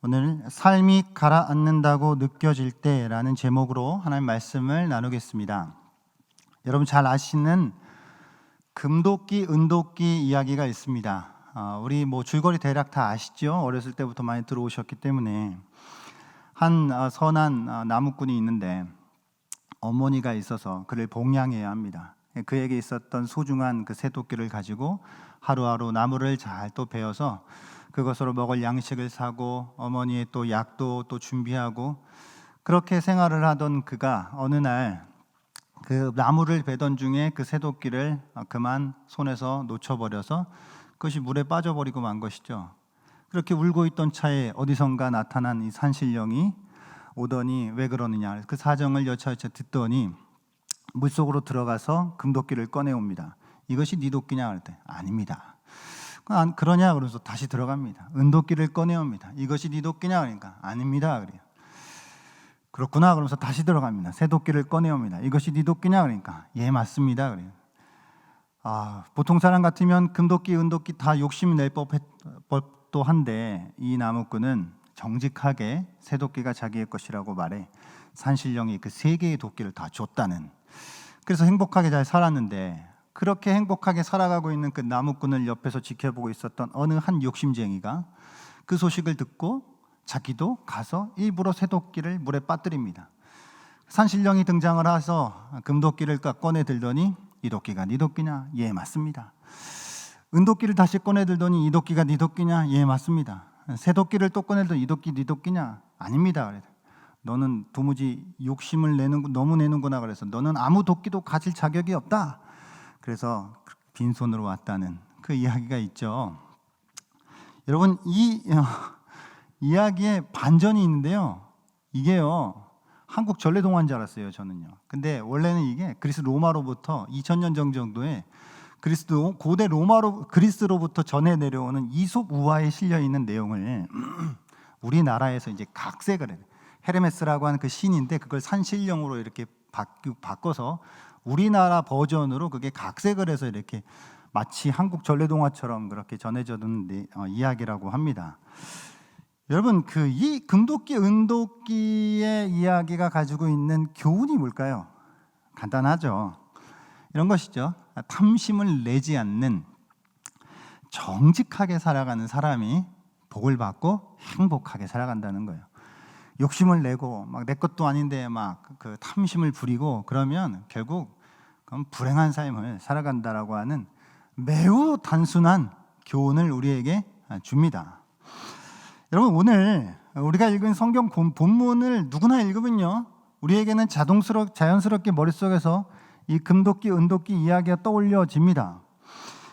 오늘 삶이 가라앉는다고 느껴질 때라는 제목으로 하나님 말씀을 나누겠습니다. 여러분 잘 아시는 금도끼, 은도끼 이야기가 있습니다. 우리 줄거리 대략 다 아시죠? 어렸을 때부터 많이 들어오셨기 때문에 한 선한 나무꾼이 있는데 어머니가 있어서 그를 봉양해야 합니다. 그에게 있었던 소중한 그 새도끼를 가지고 하루하루 나무를 잘 또 베어서 그것으로 먹을 양식을 사고 어머니의 또 약도 또 준비하고 그렇게 생활을 하던 그가 어느 날 그 나무를 베던 중에 그 새도끼를 그만 손에서 놓쳐버려서 그것이 물에 빠져버리고 만 것이죠. 그렇게 울고 있던 차에 어디선가 나타난 이 산신령이 오더니 왜 그러느냐, 그 사정을 여차여차 듣더니 물속으로 들어가서 금도끼를 꺼내옵니다. 이것이 네 도끼냐 할 때 아닙니다. 그러냐 그러면서 다시 들어갑니다. 은도끼를 꺼내옵니다. 이것이 네 도끼냐 그러니까 아닙니다. 그래요. 그렇구나 그러면서 다시 들어갑니다. 새도끼를 꺼내옵니다. 이것이 네 도끼냐 그러니까 예 맞습니다. 그래요. 보통 사람 같으면 금도끼, 은도끼 다 욕심 낼 법도 한데 이 나무꾼은 정직하게 새도끼가 자기의 것이라고 말해 산신령이 그 세 개의 도끼를 다 줬다는, 그래서 행복하게 잘 살았는데, 그렇게 행복하게 살아가고 있는 그 나무꾼을 옆에서 지켜보고 있었던 어느 한 욕심쟁이가 그 소식을 듣고 자기도 가서 일부러 새도끼를 물에 빠뜨립니다. 산신령이 등장을 해서 금도끼를 꺼내 들더니 이 도끼가 네 도끼냐? 예 맞습니다. 은도끼를 다시 꺼내 들더니 이 도끼가 네 도끼냐? 예 맞습니다. 새도끼를 또 꺼내 들더니 이 도끼 네 도끼냐? 아닙니다. 너는 도무지 욕심을 너무 내는구나. 그래서 너는 아무 도끼도 가질 자격이 없다. 그래서 빈손으로 왔다는 그 이야기가 있죠. 여러분 이 이야기에 반전이 있는데요. 이게요 한국 전래동화인 줄 알았어요 저는요. 근데 원래는 이게 그리스 로마로부터 2000년 정도에 고대 그리스로부터 전해 내려오는 이솝 우화에 실려 있는 내용을 우리나라에서 이제 각색을 해요. 헤르메스라고 하는 그 신인데 그걸 산신령으로 이렇게 바꿔서 우리나라 버전으로 그게 각색을 해서 이렇게 마치 한국 전래동화처럼 그렇게 전해져는 이야기라고 합니다. 여러분 이 금도끼, 은도끼의 이야기가 가지고 있는 교훈이 뭘까요? 간단하죠. 이런 것이죠. 탐심을 내지 않는 정직하게 살아가는 사람이 복을 받고 행복하게 살아간다는 거예요. 욕심을 내고 막 내 것도 아닌데 막 그 탐심을 부리고 그러면 결국 그건 불행한 삶을 살아간다라고 하는 매우 단순한 교훈을 우리에게 줍니다. 여러분 오늘 우리가 읽은 성경 본문을 누구나 읽으면요 우리에게는 자연스럽게 머릿속에서 이 금도끼, 은도끼 이야기가 떠올려집니다.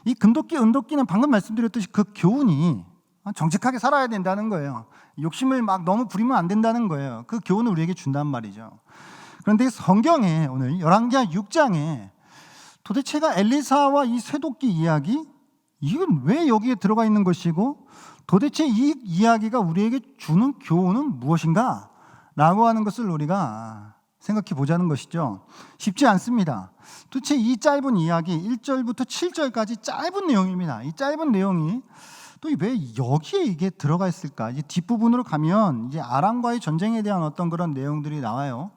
이 금도끼, 은도끼는 방금 말씀드렸듯이 그 교훈이 정직하게 살아야 된다는 거예요. 욕심을 막 너무 부리면 안 된다는 거예요. 그 교훈을 우리에게 준단 말이죠. 그런데 성경에 오늘 열왕기하 6장에 도대체가 엘리사와 이 새도끼 이야기, 이건 왜 여기에 들어가 있는 것이고 도대체 이 이야기가 우리에게 주는 교훈은 무엇인가? 라고 하는 것을 우리가 생각해 보자는 것이죠. 쉽지 않습니다. 도대체 이 짧은 이야기 1절부터 7절까지 짧은 내용입니다. 이 짧은 내용이 또 왜 여기에 이게 들어가 있을까? 이제 뒷부분으로 가면 이제 아람과의 전쟁에 대한 어떤 그런 내용들이 나와요.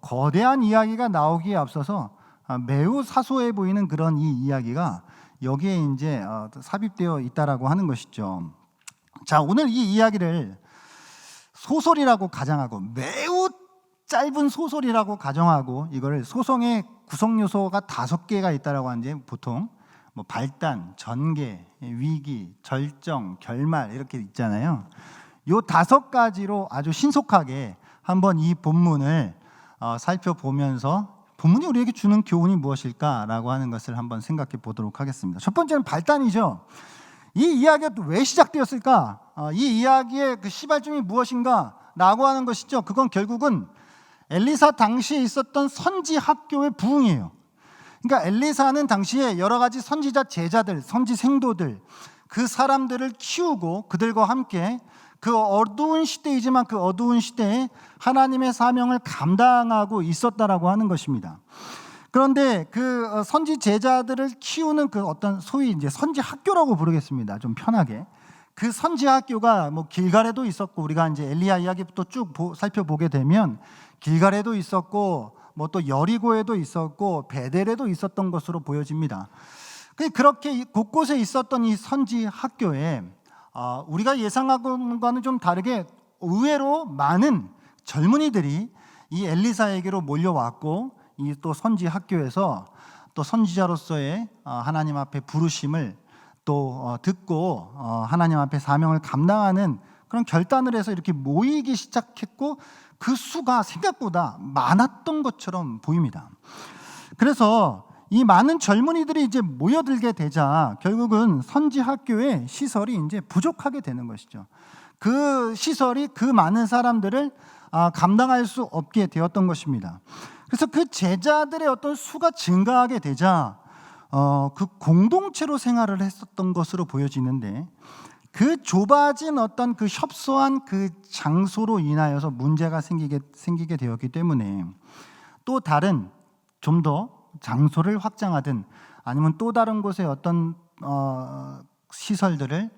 거대한 이야기가 나오기에 앞서서 매우 사소해 보이는 그런 이 이야기가 여기에 이제 삽입되어 있다라고 하는 것이죠. 자, 오늘 이 이야기를 소설이라고 가정하고 매우 짧은 소설이라고 가정하고 이거를 소송의 구성 요소가 5개가 있다라고 하는데 보통 발단, 전개, 위기, 절정, 결말 이렇게 있잖아요. 요 5가지로 아주 신속하게 한번 이 본문을 살펴보면서 본문이 우리에게 주는 교훈이 무엇일까라고 하는 것을 한번 생각해 보도록 하겠습니다. 첫 번째는 발단이죠. 이 이야기가 또 왜 시작되었을까? 이 이야기의 그 시발점이 무엇인가? 라고 하는 것이죠. 그건 결국은 엘리사 당시에 있었던 선지 학교의 부흥이에요. 그러니까 엘리사는 당시에 여러 가지 선지자 제자들, 선지 생도들, 그 사람들을 키우고 그들과 함께 그 어두운 시대이지만 그 어두운 시대에 하나님의 사명을 감당하고 있었다라고 하는 것입니다. 그런데 그 선지 제자들을 키우는 그 어떤 소위 이제 선지 학교라고 부르겠습니다. 좀 편하게. 그 선지 학교가 뭐 길갈에도 있었고, 우리가 이제 엘리야 이야기부터 쭉 살펴보게 되면 길갈에도 있었고 뭐 또 여리고에도 있었고 베델에도 있었던 것으로 보여집니다. 그렇게 곳곳에 있었던 이 선지 학교에 우리가 예상하고는 좀 다르게 의외로 많은 젊은이들이 이 엘리사에게로 몰려왔고, 이 또 선지 학교에서 또 선지자로서의 하나님 앞에 부르심을 또 듣고 하나님 앞에 사명을 감당하는 그런 결단을 해서 이렇게 모이기 시작했고, 그 수가 생각보다 많았던 것처럼 보입니다. 그래서 이 많은 젊은이들이 이제 모여들게 되자 결국은 선지 학교의 시설이 이제 부족하게 되는 것이죠. 그 시설이 그 많은 사람들을 감당할 수 없게 되었던 것입니다. 그래서 그 제자들의 어떤 수가 증가하게 되자 그 공동체로 생활을 했었던 것으로 보여지는데, 그 좁아진 어떤 그 협소한 그 장소로 인하여서 문제가 생기게 되었기 때문에 또 다른 좀 더 장소를 확장하든 아니면 또 다른 곳에 어떤 시설들을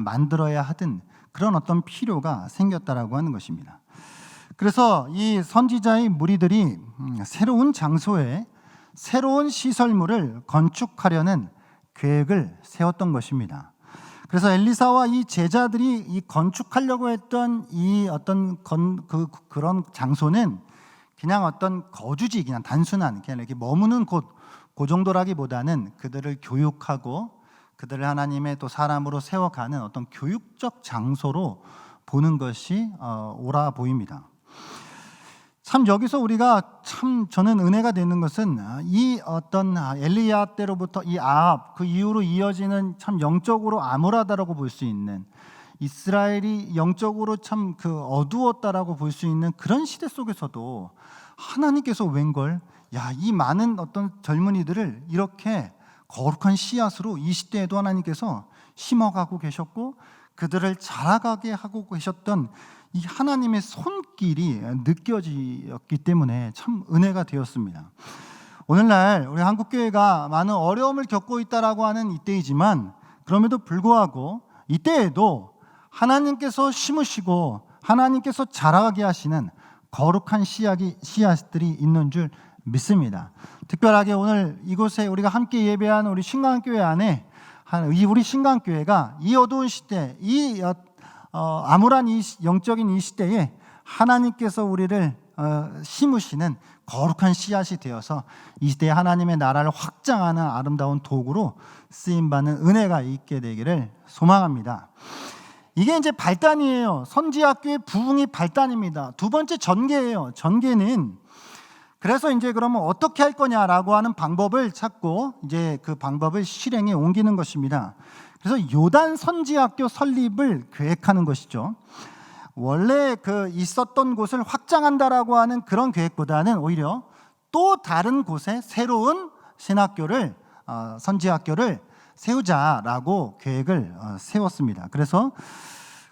만들어야 하든 그런 어떤 필요가 생겼다라고 하는 것입니다. 그래서 이 선지자의 무리들이 새로운 장소에 새로운 시설물을 건축하려는 계획을 세웠던 것입니다. 그래서 엘리사와 이 제자들이 이 건축하려고 했던 이 어떤 그런 장소는 그냥 어떤 거주지, 그냥 단순한 그냥 이렇게 머무는 곳, 그 정도라기보다는 그들을 교육하고 그들을 하나님의 또 사람으로 세워가는 어떤 교육적 장소로 보는 것이 옳아 보입니다. 참 여기서 우리가 참 저는 은혜가 되는 것은 이 어떤 엘리야 때로부터 이 아합 그 이후로 이어지는 참 영적으로 암울하다라고 볼 수 있는, 이스라엘이 영적으로 참 그 어두웠다라고 볼 수 있는 그런 시대 속에서도 하나님께서 웬걸 이 많은 어떤 젊은이들을 이렇게 거룩한 씨앗으로 이 시대에도 하나님께서 심어가고 계셨고 그들을 자라가게 하고 계셨던 이 하나님의 손길이 느껴졌기 때문에 참 은혜가 되었습니다. 오늘날 우리 한국교회가 많은 어려움을 겪고 있다라고 하는 이때이지만, 그럼에도 불구하고 이때에도 하나님께서 심으시고 하나님께서 자라게 하시는 거룩한 씨앗들이 있는 줄 믿습니다. 특별하게 오늘 이곳에 우리가 함께 예배한 우리 신강교회 안에 우리 신강교회가 이 어두운 시대, 이 암울한 이 영적인 이 시대에 하나님께서 우리를 심으시는 거룩한 씨앗이 되어서 이 시대에 하나님의 나라를 확장하는 아름다운 도구로 쓰임받는 은혜가 있게 되기를 소망합니다. 이게 이제 발단이에요. 선지학교의 부흥이 발단입니다. 두 번째 전개예요. 전개는 그래서 이제 그러면 어떻게 할 거냐라고 하는 방법을 찾고 이제 그 방법을 실행에 옮기는 것입니다. 그래서 요단 선지학교 설립을 계획하는 것이죠. 원래 그 있었던 곳을 확장한다라고 하는 그런 계획보다는 오히려 또 다른 곳에 새로운 신학교를 선지학교를 세우자라고 계획을 세웠습니다. 그래서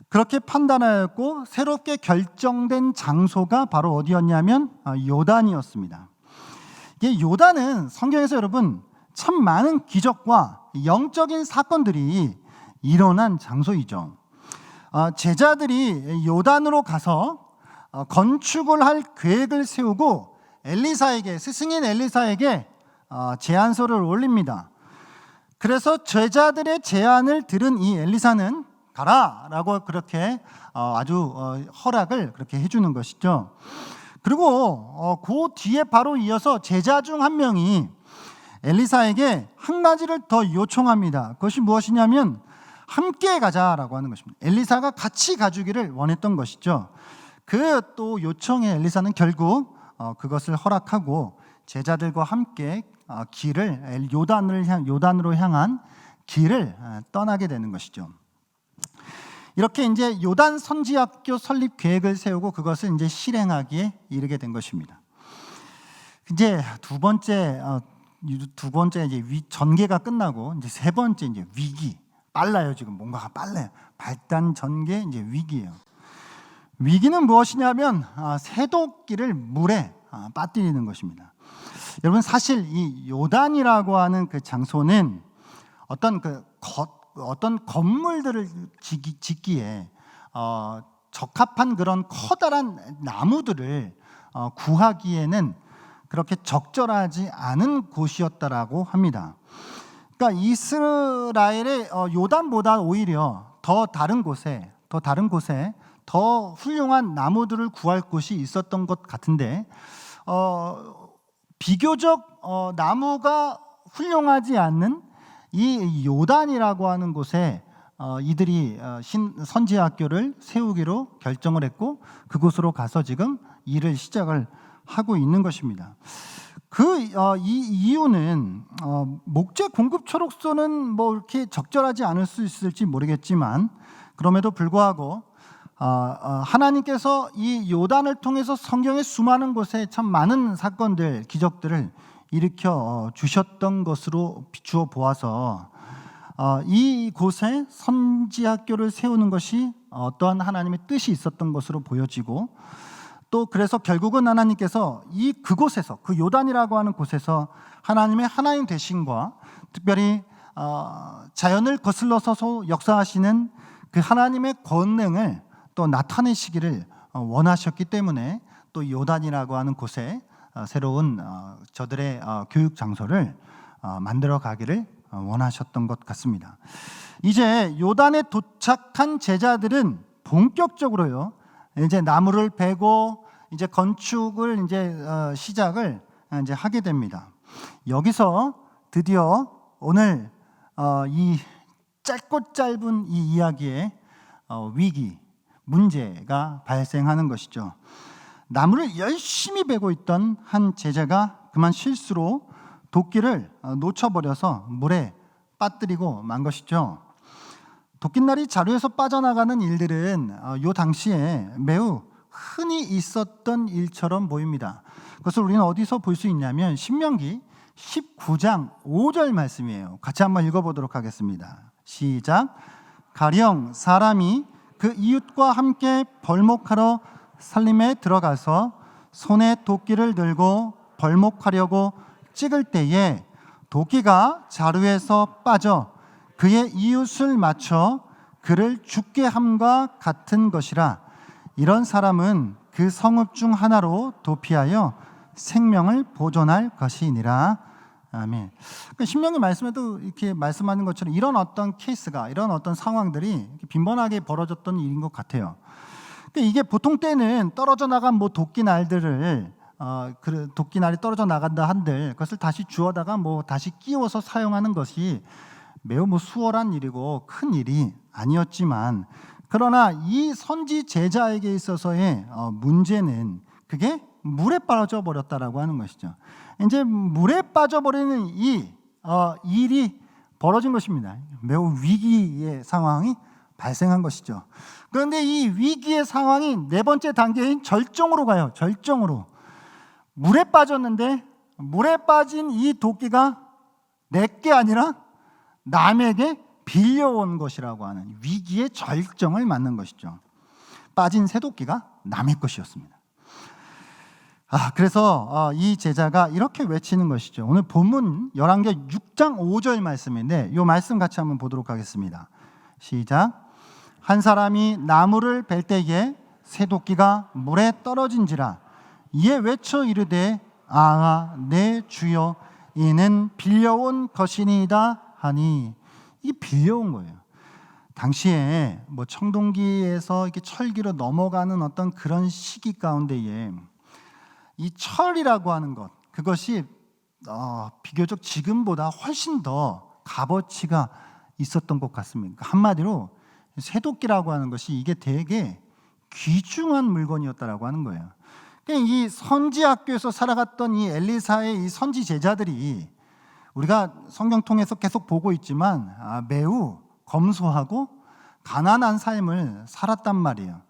그렇게 판단하였고 새롭게 결정된 장소가 바로 어디였냐면 요단이었습니다. 이게 요단은 성경에서 여러분 참 많은 기적과 영적인 사건들이 일어난 장소이죠. 제자들이 요단으로 가서 건축을 할 계획을 세우고 엘리사에게, 스승인 엘리사에게 제안서를 올립니다. 그래서 제자들의 제안을 들은 이 엘리사는 가라라고 그렇게 아주 허락을 그렇게 해주는 것이죠. 그리고 그 뒤에 바로 이어서 제자 중 한 명이 엘리사에게 한 가지를 더 요청합니다. 그것이 무엇이냐면 함께 가자라고 하는 것입니다. 엘리사가 같이 가주기를 원했던 것이죠. 그 또 요청에 엘리사는 결국 그것을 허락하고 제자들과 함께 길을 요단으로 향한 길을 떠나게 되는 것이죠. 이렇게 이제 요단 선지학교 설립 계획을 세우고 그것을 이제 실행하기에 이르게 된 것입니다. 이제 두 번째 이제 전개가 끝나고 이제 세 번째 이제 위기. 빨라요. 지금 뭔가가 빨라요. 발단 전개 이제 위기예요. 위기는 무엇이냐면 새도끼를 물에 빠뜨리는 것입니다. 여러분 사실 이 요단이라고 하는 그 장소는 어떤 어떤 건물들을 짓기에 적합한 그런 커다란 나무들을 구하기에는 그렇게 적절하지 않은 곳이었다라고 합니다. 그러니까 이스라엘의 요단보다 오히려 더 다른 곳에 더 훌륭한 나무들을 구할 곳이 있었던 것 같은데 비교적 나무가 훌륭하지 않는 이 요단이라고 하는 곳에 이들이 선지 학교를 세우기로 결정을 했고 그곳으로 가서 지금 일을 시작을 하고 있는 것입니다. 이 이유는 목재 공급처로서는 뭐 이렇게 적절하지 않을 수 있을지 모르겠지만 그럼에도 불구하고 하나님께서 이 요단을 통해서 성경의 수많은 곳에 참 많은 사건들, 기적들을 일으켜 주셨던 것으로 비추어 보아서 이 곳에 선지학교를 세우는 것이 어떠한 하나님의 뜻이 있었던 것으로 보여지고 또 그래서 결국은 하나님께서 그곳에서 그 요단이라고 하는 곳에서 하나님의 하나님 되심과 특별히 자연을 거슬러서 역사하시는 그 하나님의 권능을 또 나타내시기를 원하셨기 때문에 또 요단이라고 하는 곳에 새로운 저들의 교육 장소를 만들어 가기를 원하셨던 것 같습니다. 이제 요단에 도착한 제자들은 본격적으로요 이제 나무를 베고 이제 건축을 이제 시작을 이제 하게 됩니다. 여기서 드디어 오늘 이 짧고 짧은 이 이야기의 위기, 문제가 발생하는 것이죠. 나무를 열심히 베고 있던 한 제자가 그만 실수로 도끼를 놓쳐버려서 물에 빠뜨리고 만 것이죠. 도끼날이 자루에서 빠져나가는 일들은 이 당시에 매우 흔히 있었던 일처럼 보입니다. 그것을 우리는 어디서 볼 수 있냐면 신명기 19장 5절 말씀이에요. 같이 한번 읽어보도록 하겠습니다. 시작. 가령 사람이 그 이웃과 함께 벌목하러 살림에 들어가서 손에 도끼를 들고 벌목하려고 찍을 때에 도끼가 자루에서 빠져 그의 이웃을 맞춰 그를 죽게 함과 같은 것이라. 이런 사람은 그 성읍 중 하나로 도피하여 생명을 보존할 것이니라. 아멘. 신명기 말씀에도 이렇게 말씀하는 것처럼 이런 어떤 케이스가, 이런 어떤 상황들이 빈번하게 벌어졌던 일인 것 같아요. 이게 보통 때는 떨어져 나간 뭐 도끼날들을 도끼날이 떨어져 나간다 한들 그것을 다시 주워다가 뭐 다시 끼워서 사용하는 것이 매우 뭐 수월한 일이고 큰 일이 아니었지만, 그러나 이 선지 제자에게 있어서의 문제는 그게 물에 빠져 버렸다라고 하는 것이죠. 이제 물에 빠져버리는 이 일이 벌어진 것입니다. 매우 위기의 상황이 발생한 것이죠. 그런데 이 위기의 상황이 네 번째 단계인 절정으로 가요. 절정으로. 물에 빠졌는데 물에 빠진 이 도끼가 내게 아니라 남에게 빌려온 것이라고 하는 위기의 절정을 맞는 것이죠. 빠진 새도끼가 남의 것이었습니다. 그래서 이 제자가 이렇게 외치는 것이죠. 오늘 본문 열왕기 6장 5절 말씀인데 이 말씀 같이 한번 보도록 하겠습니다. 시작. 한 사람이 나무를 벨 때에 새도끼가 물에 떨어진지라. 이에 외쳐 이르되 내 주여 이는 빌려온 것이니이다 하니. 이 빌려온 거예요. 당시에 뭐 청동기에서 이렇게 철기로 넘어가는 어떤 그런 시기 가운데에 이 철이라고 하는 것, 그것이 비교적 지금보다 훨씬 더 값어치가 있었던 것 같습니다. 한마디로 새도끼라고 하는 것이 이게 되게 귀중한 물건이었다라고 하는 거예요. 이 선지학교에서 살아갔던 이 엘리사의 이 선지 제자들이 우리가 성경 통해서 계속 보고 있지만 매우 검소하고 가난한 삶을 살았단 말이에요.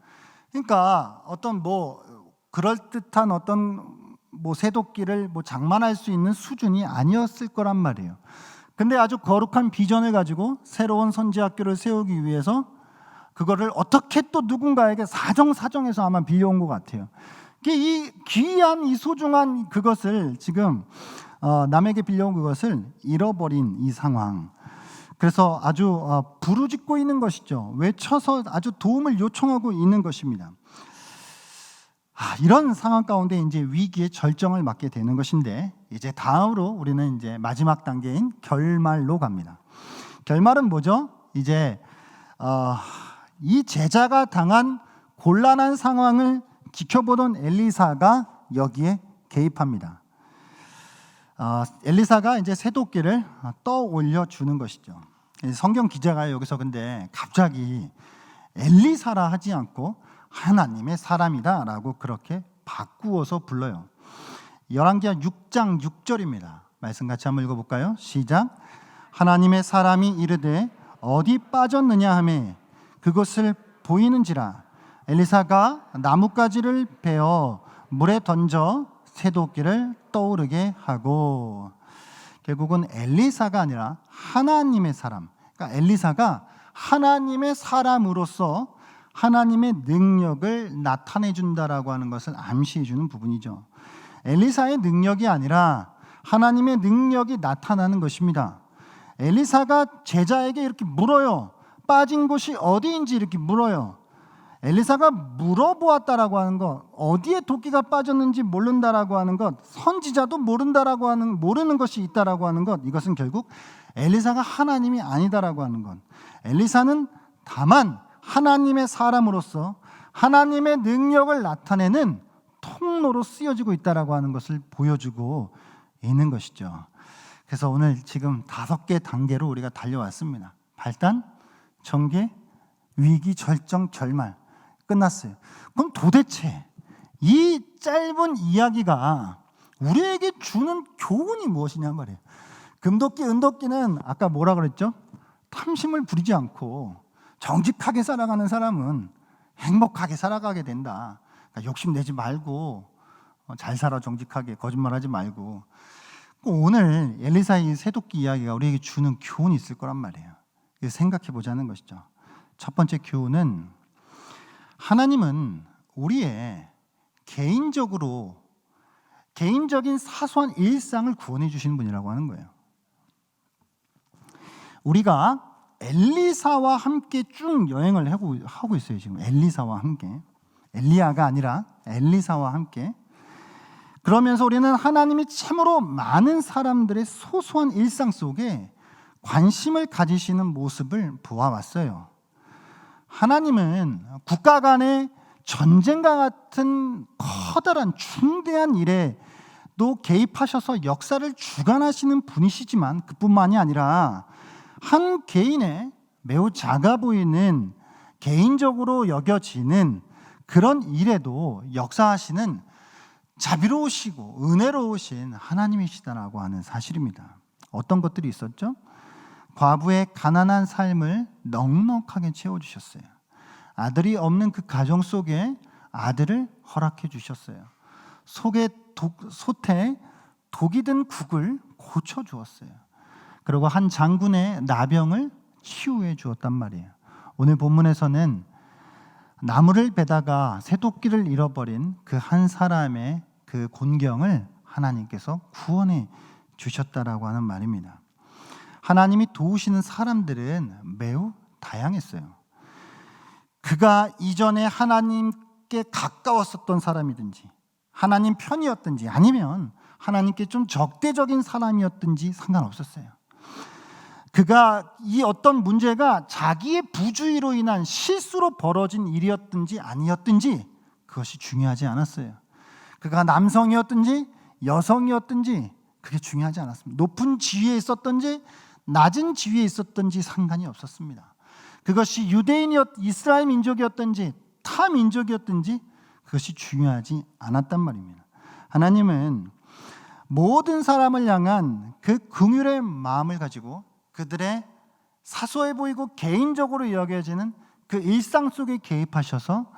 그러니까 어떤 뭐 그럴듯한 어떤 뭐 새도끼를 뭐 장만할 수 있는 수준이 아니었을 거란 말이에요. 근데 아주 거룩한 비전을 가지고 새로운 선지학교를 세우기 위해서 그거를 어떻게 또 누군가에게 사정해서 아마 빌려온 것 같아요. 이 귀한 이 소중한 그것을 지금 남에게 빌려온 그것을 잃어버린 이 상황. 그래서 아주 부르짖고 있는 것이죠. 외쳐서 아주 도움을 요청하고 있는 것입니다. 이런 상황 가운데 이제 위기의 절정을 맞게 되는 것인데, 이제 다음으로 우리는 이제 마지막 단계인 결말로 갑니다. 결말은 뭐죠? 이제 이 제자가 당한 곤란한 상황을 지켜보던 엘리사가 여기에 개입합니다. 엘리사가 이제 새도끼를 떠올려 주는 것이죠. 성경 기자가 여기서 근데 갑자기 엘리사라 하지 않고 하나님의 사람이다라고 그렇게 바꾸어서 불러요. 열왕기하 6장 6절입니다. 말씀 같이 한번 읽어볼까요? 시작. 하나님의 사람이 이르되 어디 빠졌느냐 하매 그것을 보이는지라. 엘리사가 나뭇가지를 베어 물에 던져 새도끼를 떠오르게 하고, 결국은 엘리사가 아니라 하나님의 사람, 그러니까 엘리사가 하나님의 사람으로서 하나님의 능력을 나타내 준다라고 하는 것을 암시해 주는 부분이죠. 엘리사의 능력이 아니라 하나님의 능력이 나타나는 것입니다. 엘리사가 제자에게 이렇게 물어요. 빠진 곳이 어디인지 이렇게 물어요. 엘리사가 물어보았다라고 하는 것, 어디에 도끼가 빠졌는지 모른다라고 하는 것, 선지자도 모르는 것이 있다라고 하는 것, 이것은 결국 엘리사가 하나님이 아니다라고 하는 것. 엘리사는 다만 하나님의 사람으로서 하나님의 능력을 나타내는 통로로 쓰여지고 있다라고 하는 것을 보여주고 있는 것이죠. 그래서 오늘 지금 5개 단계로 우리가 달려왔습니다. 발단, 전개, 위기, 절정, 결말. 끝났어요. 그럼 도대체 이 짧은 이야기가 우리에게 주는 교훈이 무엇이냐 말이에요. 금도끼, 은도끼는 아까 뭐라 그랬죠? 탐심을 부리지 않고 정직하게 살아가는 사람은 행복하게 살아가게 된다. 그러니까 욕심내지 말고 잘 살아, 정직하게, 거짓말하지 말고. 오늘 엘리사의 새도끼 이야기가 우리에게 주는 교훈이 있을 거란 말이에요. 생각해 보자는 것이죠. 첫 번째 교훈은 하나님은 우리의 개인적인 사소한 일상을 구원해 주시는 분이라고 하는 거예요. 우리가 엘리사와 함께 쭉 여행을 하고 있어요. 지금 엘리사와 함께, 엘리야가 아니라 엘리사와 함께. 그러면서 우리는 하나님이 참으로 많은 사람들의 소소한 일상 속에 관심을 가지시는 모습을 보아왔어요. 하나님은 국가 간의 전쟁과 같은 커다란 중대한 일에도 개입하셔서 역사를 주관하시는 분이시지만, 그뿐만이 아니라 한 개인의 매우 작아 보이는, 개인적으로 여겨지는 그런 일에도 역사하시는 자비로우시고 은혜로우신 하나님이시다라고 하는 사실입니다. 어떤 것들이 있었죠? 과부의 가난한 삶을 넉넉하게 채워주셨어요. 아들이 없는 그 가정 속에 아들을 허락해 주셨어요. 솥에 독이 든 국을 고쳐주었어요. 그리고 한 장군의 나병을 치유해 주었단 말이에요. 오늘 본문에서는 나무를 베다가 새도끼를 잃어버린 그 한 사람의 그 곤경을 하나님께서 구원해 주셨다라고 하는 말입니다. 하나님이 도우시는 사람들은 매우 다양했어요. 그가 이전에 하나님께 가까웠었던 사람이든지, 하나님 편이었든지, 아니면 하나님께 좀 적대적인 사람이었든지 상관없었어요. 그가 이 어떤 문제가 자기의 부주의로 인한 실수로 벌어진 일이었든지 아니었든지 그것이 중요하지 않았어요. 그가 남성이었든지 여성이었든지 그게 중요하지 않았습니다. 높은 지위에 있었든지 낮은 지위에 있었든지 상관이 없었습니다. 그것이 이스라엘 민족이었든지 타 민족이었든지 그것이 중요하지 않았단 말입니다. 하나님은 모든 사람을 향한 그 긍휼의 마음을 가지고 그들의 사소해 보이고 개인적으로 여겨지는 그 일상 속에 개입하셔서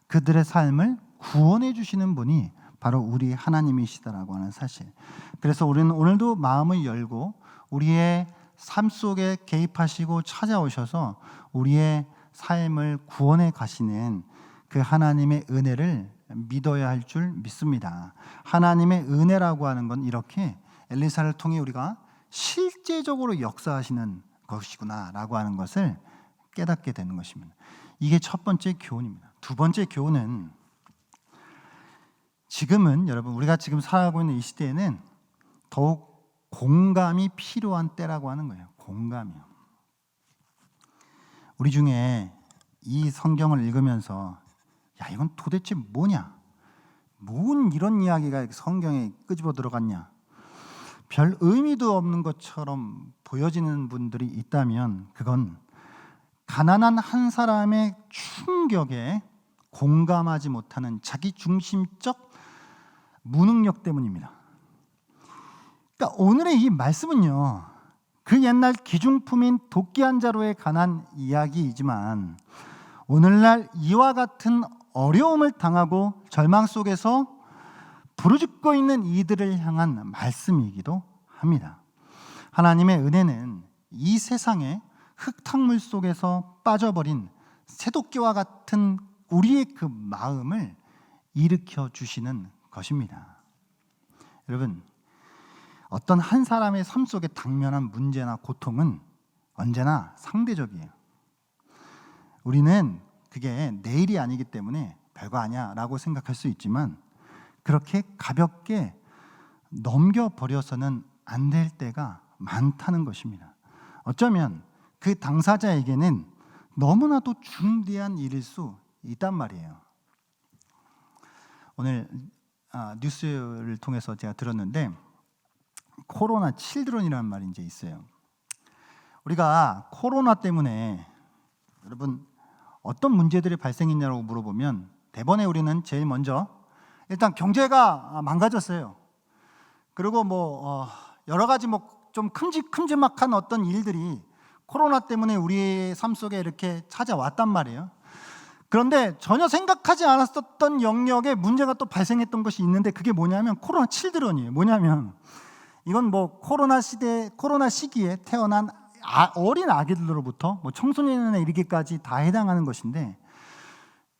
그들의 삶을 구원해 주시는 분이 바로 우리 하나님이시다라고 하는 사실. 그래서 우리는 오늘도 마음을 열고 우리의 삶 속에 개입하시고 찾아오셔서 우리의 삶을 구원해 가시는 그 하나님의 은혜를 믿어야 할 줄 믿습니다. 하나님의 은혜라고 하는 건 이렇게 엘리사를 통해 우리가 실제적으로 역사하시는 것이구나라고 하는 것을 깨닫게 되는 것입니다. 이게 첫 번째 교훈입니다. 두 번째 교훈은 지금은 여러분 우리가 지금 살아가고 있는 이 시대에는 더욱 공감이 필요한 때라고 하는 거예요. 공감이요. 우리 중에 이 성경을 읽으면서 야 이건 도대체 뭐냐? 뭔 이런 이야기가 성경에 끄집어 들어갔냐? 별 의미도 없는 것처럼 보여지는 분들이 있다면 그건 가난한 한 사람의 충격에 공감하지 못하는 자기 중심적 무능력 때문입니다. 그러니까 오늘의 이 말씀은요, 그 옛날 기중품인 도끼 한 자루에 관한 이야기이지만 오늘날 이와 같은 어려움을 당하고 절망 속에서 부르짖고 있는 이들을 향한 말씀이기도 합니다. 하나님의 은혜는 이 세상에 흙탕물 속에서 빠져버린 새도끼와 같은 우리의 그 마음을 일으켜 주시는 것입니다. 여러분, 어떤 한 사람의 삶 속에 당면한 문제나 고통은 언제나 상대적이에요. 우리는 그게 내일이 아니기 때문에 별거 아니야 라고 생각할 수 있지만 그렇게 가볍게 넘겨버려서는 안 될 때가 많다는 것입니다. 어쩌면 그 당사자에게는 너무나도 중대한 일일 수 있단 말이에요. 오늘 뉴스를 통해서 제가 들었는데 코로나 칠드런이라는 말이 이제 있어요. 우리가 코로나 때문에 여러분 어떤 문제들이 발생했냐고 물어보면 대번에 우리는 제일 먼저 일단 경제가 망가졌어요. 그리고 여러 가지 좀 큼직큼직한 어떤 일들이 코로나 때문에 우리의 삶 속에 이렇게 찾아왔단 말이에요. 그런데 전혀 생각하지 않았었던 영역에 문제가 또 발생했던 것이 있는데 그게 뭐냐면 코로나 칠드런이에요. 뭐냐면 이건 코로나 시기에 태어난 어린 아기들로부터 청소년에 이르기까지 다 해당하는 것인데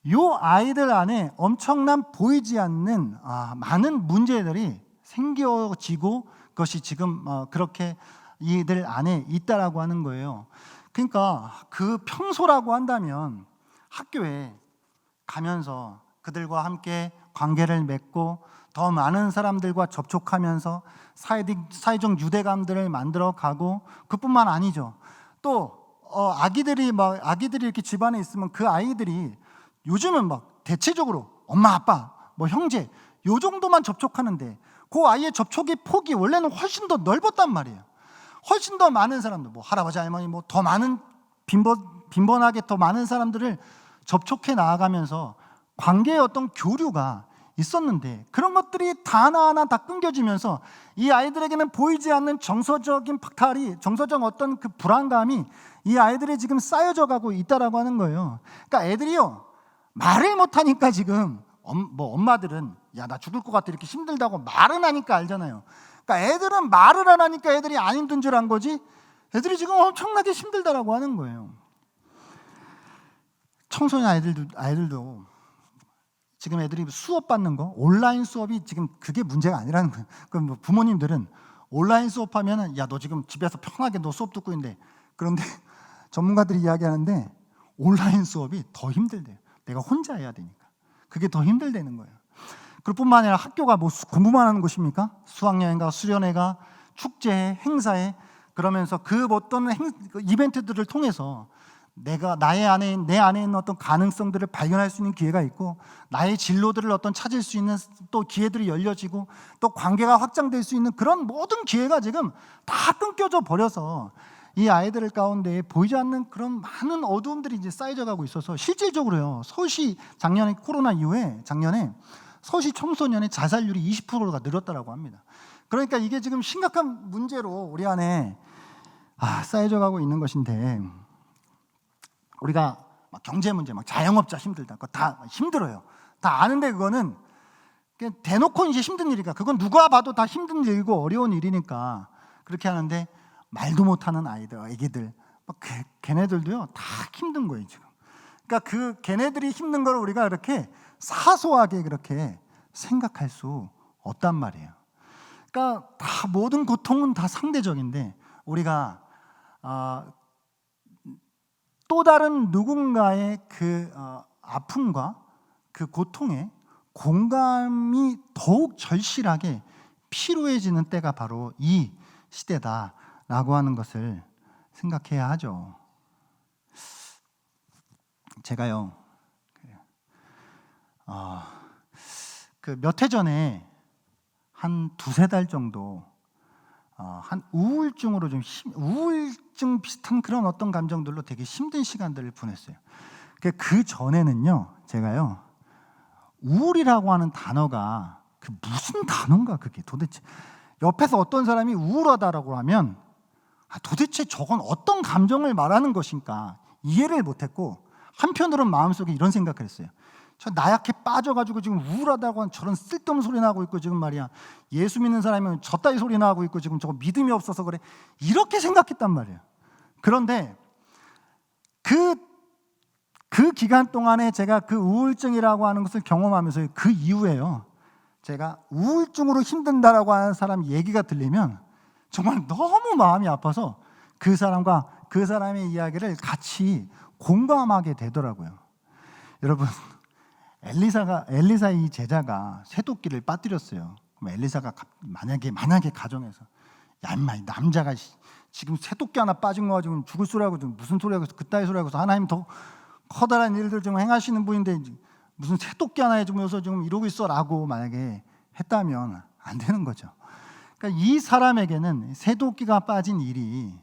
이 아이들 안에 엄청난 보이지 않는 많은 문제들이 생겨지고 그것이 지금 그렇게 이들 안에 있다라고 하는 거예요. 그러니까 그 평소라고 한다면 학교에 가면서 그들과 함께 관계를 맺고 더 많은 사람들과 접촉하면서 사회적 유대감들을 만들어 가고 그뿐만 아니죠. 또 아기들이 이렇게 집안에 있으면 그 아이들이 요즘은 대체적으로 엄마 아빠 형제 요 정도만 접촉하는데 그 아이의 접촉의 폭이 원래는 훨씬 더 넓었단 말이에요. 훨씬 더 많은 사람들 할아버지 할머니 더 많은 빈번하게 더 많은 사람들을 접촉해 나아가면서 관계의 어떤 교류가 있었는데 그런 것들이 다 하나하나 다 끊겨지면서 이 아이들에게는 보이지 않는 정서적인 박탈이 정서적 어떤 그 불안감이 이 아이들이 지금 쌓여져 가고 있다라고 하는 거예요. 그러니까 애들이요 말을 못하니까 지금 엄마들은 야 나 죽을 것 같아 이렇게 힘들다고 말은 하니까 알잖아요. 그러니까 애들은 말을 안 하니까 애들이 안 힘든 줄 안 거지 애들이 지금 엄청나게 힘들다라고 하는 거예요. 청소년 아이들도 지금 애들이 수업 받는 거 온라인 수업이 지금 그게 문제가 아니라는 거예요. 그럼 부모님들은 온라인 수업하면은 야 너 지금 집에서 편하게 너 수업 듣고 있는데 그런데 전문가들이 이야기하는데 온라인 수업이 더 힘들대요. 내가 혼자 해야 되니까 그게 더 힘들다는 거예요. 그뿐만 아니라 학교가 공부만 하는 곳입니까? 수학여행가, 수련회가, 축제회, 행사회 그러면서 그 어떤 이벤트들을 통해서 내 안에 있는 어떤 가능성들을 발견할 수 있는 기회가 있고 나의 진로들을 찾을 수 있는 또 기회들이 열려지고 또 관계가 확장될 수 있는 그런 모든 기회가 지금 다 끊겨져 버려서 이 아이들 가운데 보이지 않는 그런 많은 어두움들이 이제 쌓여져 가고 있어서 실질적으로요 서울시 작년에 코로나 이후에 작년에 서울시 청소년의 자살률이 20%가 늘었다고 합니다. 그러니까 이게 지금 심각한 문제로 우리 안에 쌓여져 가고 있는 것인데 우리가 경제 문제, 자영업자 힘들다, 그거 다 힘들어요. 다 아는데 그거는 대놓고 이제 힘든 일이니까 그건 누가 봐도 다 힘든 일이고 어려운 일이니까 그렇게 하는데 말도 못하는 애기들, 걔네들도요 다 힘든 거예요 지금. 그러니까 걔네들이 힘든 걸 우리가 이렇게 사소하게 그렇게 생각할 수 없단 말이에요. 그러니까 다 모든 고통은 다 상대적인데 우리가 또 다른 누군가의 그 아픔과 그 고통에 공감이 더욱 절실하게 필요해지는 때가 바로 이 시대다라고 하는 것을 생각해야 하죠. 제가요, 그 몇 해 전에 한 두세 달 정도 한 우울증으로 우울증 비슷한 그런 어떤 감정들로 되게 힘든 시간들을 보냈어요. 그 전에는요, 제가요, 우울이라고 하는 단어가 그 무슨 단어인가 그게 도대체, 옆에서 어떤 사람이 우울하다라고 하면 도대체 저건 어떤 감정을 말하는 것인가 이해를 못했고, 한편으로는 마음속에 이런 생각을 했어요. 저 나약해 빠져가지고 지금 우울하다고 하는 저런 쓸데없는 소리 나고 있고, 지금 말이야 예수 믿는 사람이면 저 따위 소리 나고 있고, 지금 저거 믿음이 없어서 그래, 이렇게 생각했단 말이에요. 그런데 그 기간 동안에 제가 그 우울증이라고 하는 것을 경험하면서 그 이후에요, 제가 우울증으로 힘든다라고 하는 사람 얘기가 들리면 정말 너무 마음이 아파서 그 사람과 그 사람의 이야기를 같이 공감하게 되더라고요. 여러분, 엘리사 이 제자가 쇠도끼를 빠뜨렸어요. 그럼 엘리사가 만약에 가정에서, 야 임마, 남자가 지금 쇠도끼 하나 빠진 거 가지고 죽을 소리하고 무슨 소리하고 그따위 소리하고, 하나님 더 커다란 일들 좀 행하시는 분인데 무슨 쇠도끼 하나 해주면서 지금 이러고 있어라고 만약에 했다면 안 되는 거죠. 그러니까 이 사람에게는 쇠도끼가 빠진 일이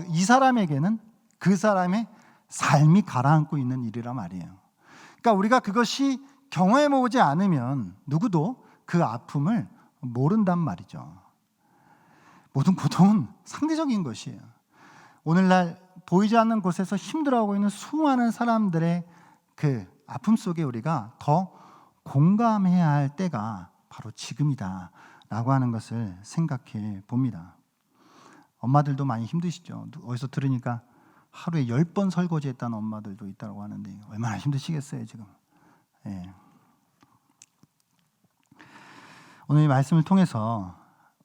이 사람에게는 그 사람의 삶이 가라앉고 있는 일이란 말이에요. 그러니까 우리가 그것이 경험해 보지 않으면 누구도 그 아픔을 모른단 말이죠. 모든 고통은 상대적인 것이에요. 오늘날 보이지 않는 곳에서 힘들어하고 있는 수많은 사람들의 그 아픔 속에 우리가 더 공감해야 할 때가 바로 지금이다라고 하는 것을 생각해 봅니다. 엄마들도 많이 힘드시죠. 어디서 들으니까 하루에 10번 설거지했다는 엄마들도 있다고 하는데 얼마나 힘드시겠어요 지금. 예. 오늘 이 말씀을 통해서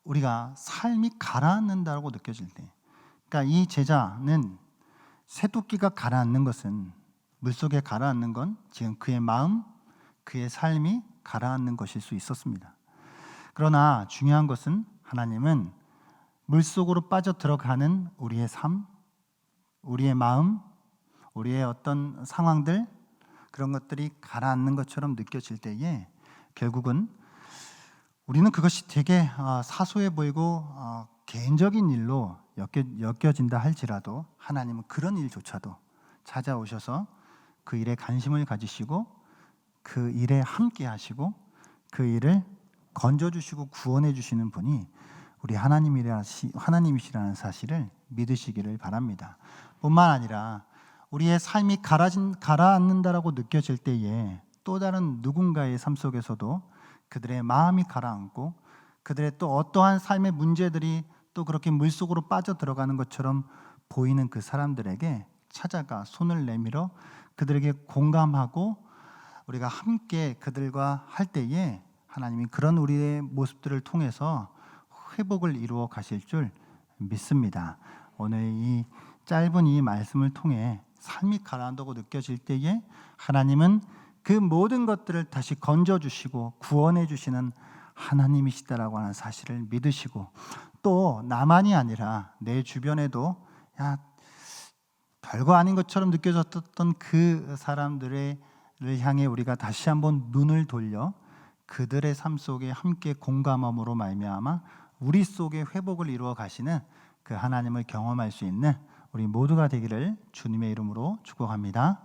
우리가 삶이 가라앉는다고 느껴질 때, 그러니까 이 제자는 쇠도끼가 가라앉는 것은, 물속에 가라앉는 건 지금 그의 마음, 그의 삶이 가라앉는 것일 수 있었습니다. 그러나 중요한 것은 하나님은 물속으로 빠져 들어가는 우리의 삶, 우리의 마음, 우리의 어떤 상황들, 그런 것들이 가라앉는 것처럼 느껴질 때에 결국은 우리는 그것이 되게 사소해 보이고 개인적인 일로 엮여진다 할지라도 하나님은 그런 일조차도 찾아오셔서 그 일에 관심을 가지시고 그 일에 함께 하시고 그 일을 건져주시고 구원해 주시는 분이 우리 하나님이시라는 사실을 믿으시기를 바랍니다. 뿐만 아니라 우리의 삶이 가라앉는다라고 느껴질 때에 또 다른 누군가의 삶 속에서도 그들의 마음이 가라앉고 그들의 또 어떠한 삶의 문제들이 또 그렇게 물속으로 빠져 들어가는 것처럼 보이는 그 사람들에게 찾아가 손을 내밀어 그들에게 공감하고 우리가 함께 그들과 할 때에 하나님이 그런 우리의 모습들을 통해서 회복을 이루어 가실 줄 믿습니다. 오늘 이 짧은 이 말씀을 통해 삶이 가라앉다고 느껴질 때에 하나님은 그 모든 것들을 다시 건져주시고 구원해 주시는 하나님이시다라고 하는 사실을 믿으시고, 또 나만이 아니라 내 주변에도 별거 아닌 것처럼 느껴졌던 그 사람들을 향해 우리가 다시 한번 눈을 돌려 그들의 삶 속에 함께 공감함으로 말미암아 우리 속에 회복을 이루어 가시는 그 하나님을 경험할 수 있는 우리 모두가 되기를 주님의 이름으로 축복합니다.